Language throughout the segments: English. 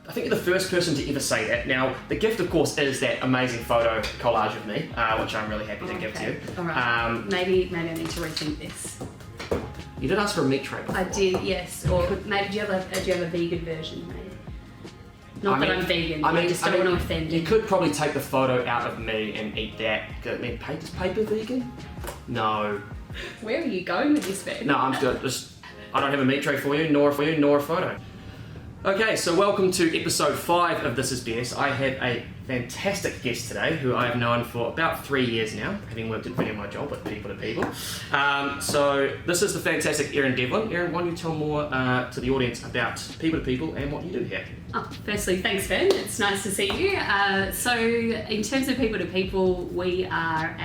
I think you're the first person to ever say that. Now, the gift, of course, is that amazing photo collage of me, which I'm really happy to give to you. All right. Maybe I need to rethink this. You did ask for a meat tray before. I did, yes. Or maybe do you have a vegan version, maybe? Not that I'm vegan. I just don't want to offend you. You could probably take the photo out of me and eat that. I mean, is paper vegan? No. Where are you going with this, Ben? No, I'm good. I don't have a meat tray for you, nor a photo. Okay, so welcome to episode 5 of This Is BS. I have a fantastic guest today who I have known for about 3 years now, having worked at Video My Job at People2People. So this is the fantastic Erin Devlin. Erin, why don't you tell more to the audience about People2People and what you do here? Firstly, thanks Ben, it's nice to see you. So in terms of People2People, we are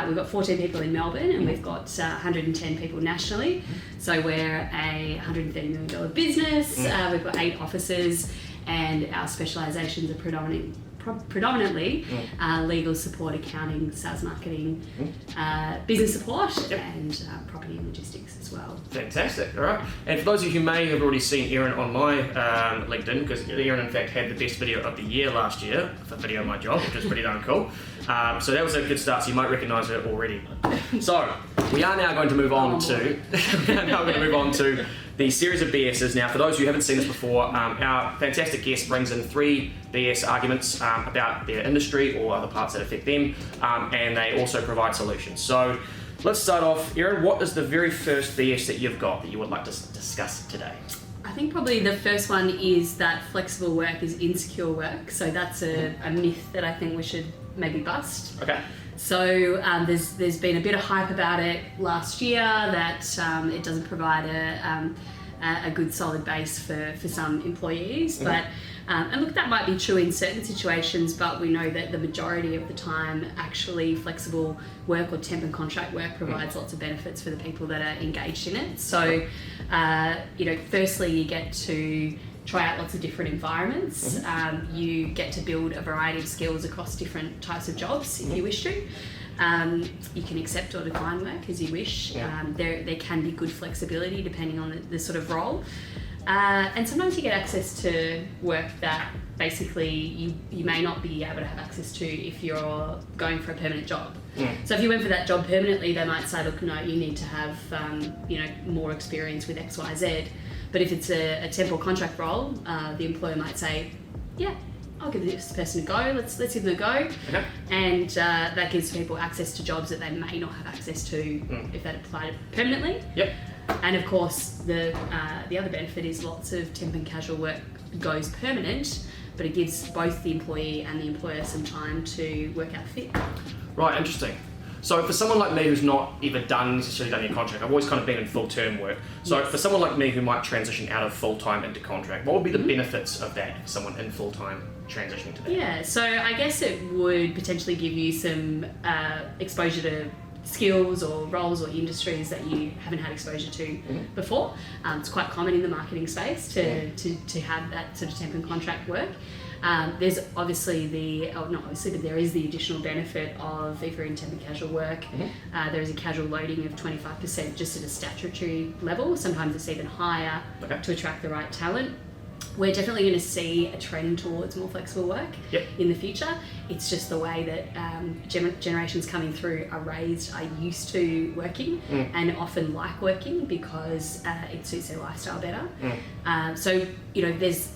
we've got 14 people in Melbourne and we've got 110 people nationally. So we're a $130 million business, we've got 8 offices and our specialisations are predominantly legal support, accounting, sales marketing, business support and property and logistics as well. Fantastic, all right. And for those of you who may have already seen Erin on my LinkedIn, because Erin in fact had the best video of the year last year for Video My Job, which was pretty darn cool. So that was a good start, so you might recognise her already. So we are now going to move on to the series of BSs. Now, for those who haven't seen this before, our fantastic guest brings in 3 BS arguments about their industry or other parts that affect them, and they also provide solutions. So let's start off. Erin, what is the very first BS that you've got that you would like to discuss today? I think probably the first one is that flexible work is insecure work. So that's a myth that I think we should maybe bust. Okay. So there's been a bit of hype about it last year that it doesn't provide a good solid base for some employees. But and look, that might be true in certain situations, but we know that the majority of the time actually flexible work or temp and contract work provides lots of benefits for the people that are engaged in it. So firstly you get to try out lots of different environments. You get to build a variety of skills across different types of jobs if you wish to. You can accept or decline work as you wish. There can be good flexibility depending on the sort of role. And sometimes you get access to work that basically you may not be able to have access to if you're going for a permanent job. So if you went for that job permanently, they might say, look, no, you need to have more experience with X, Y, Z. But if it's a temp or contract role, the employer might say, yeah, I'll give this person a go, let's give them a go. Okay. And that gives people access to jobs that they may not have access to if they'd applied permanently. Yep. And of course, the other benefit is lots of temp and casual work goes permanent, but it gives both the employee and the employer some time to work out fit. Right, interesting. So for someone like me who's not necessarily done any contract, I've always kind of been in full-term work. So for someone like me who might transition out of full-time into contract, what would be the benefits of that for someone in full-time transitioning to that? Yeah, so I guess it would potentially give you some exposure to skills or roles or industries that you haven't had exposure to before. It's quite common in the marketing space to have that sort of temp and contract work. There's obviously but there is the additional benefit of if you're in temp and casual work, there is a casual loading of 25% just at a statutory level. Sometimes it's even higher to attract the right talent. We're definitely going to see a trend towards more flexible work in the future. It's just the way that generations coming through are used to working and often like working because it suits their lifestyle better. So there's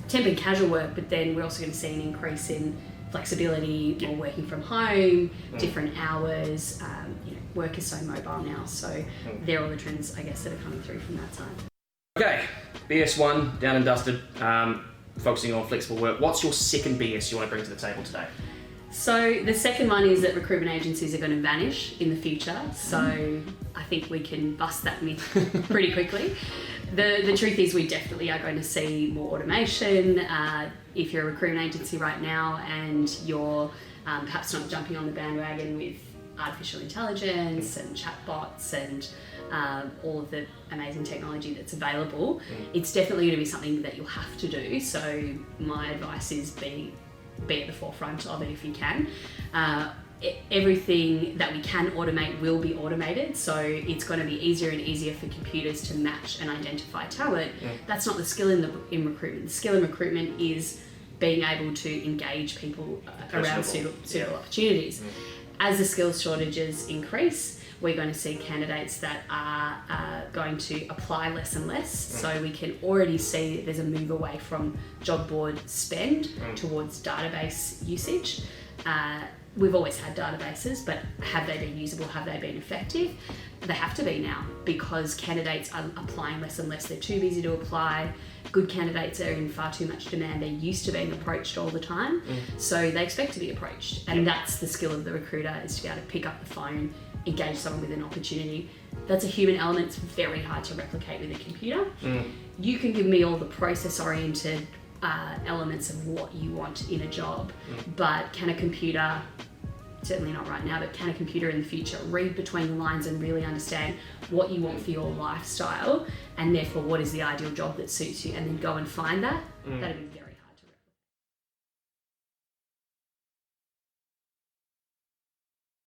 temp and casual work, but then we're also going to see an increase in flexibility, more working from home, different hours. Work is so mobile now, so they're all the trends, I guess, that are coming through from that side. Okay, BS1, down and dusted, focusing on flexible work. What's your second BS you want to bring to the table today? So the second one is that recruitment agencies are going to vanish in the future. So I think we can bust that myth pretty quickly. The truth is we definitely are going to see more automation. If you're a recruitment agency right now and you're perhaps not jumping on the bandwagon with artificial intelligence and chatbots and all of the amazing technology that's available, it's definitely going to be something that you'll have to do. So my advice is be at the forefront of it if you can. everything that we can automate will be automated, so it's going to be easier and easier for computers to match and identify talent. That's not the skill in recruitment. The skill in recruitment is being able to engage people around suitable opportunities. As the skills shortages increase, we're going to see candidates that are going to apply less and less. So we can already see that there's a move away from job board spend towards database usage. We've always had databases, but have they been usable? Have they been effective? They have to be now, because candidates are applying less and less. They're too busy to apply. Good candidates are in far too much demand. They're used to being approached all the time, so they expect to be approached. And that's the skill of the recruiter, is to be able to pick up the phone, engage someone with an opportunity. That's a human element. It's very hard to replicate with a computer. You can give me all the process-oriented elements of what you want in a job, but can a computer, certainly not right now, but can a computer in the future read between the lines and really understand what you want for your lifestyle, and therefore what is the ideal job that suits you, and then go and find that? That'd be very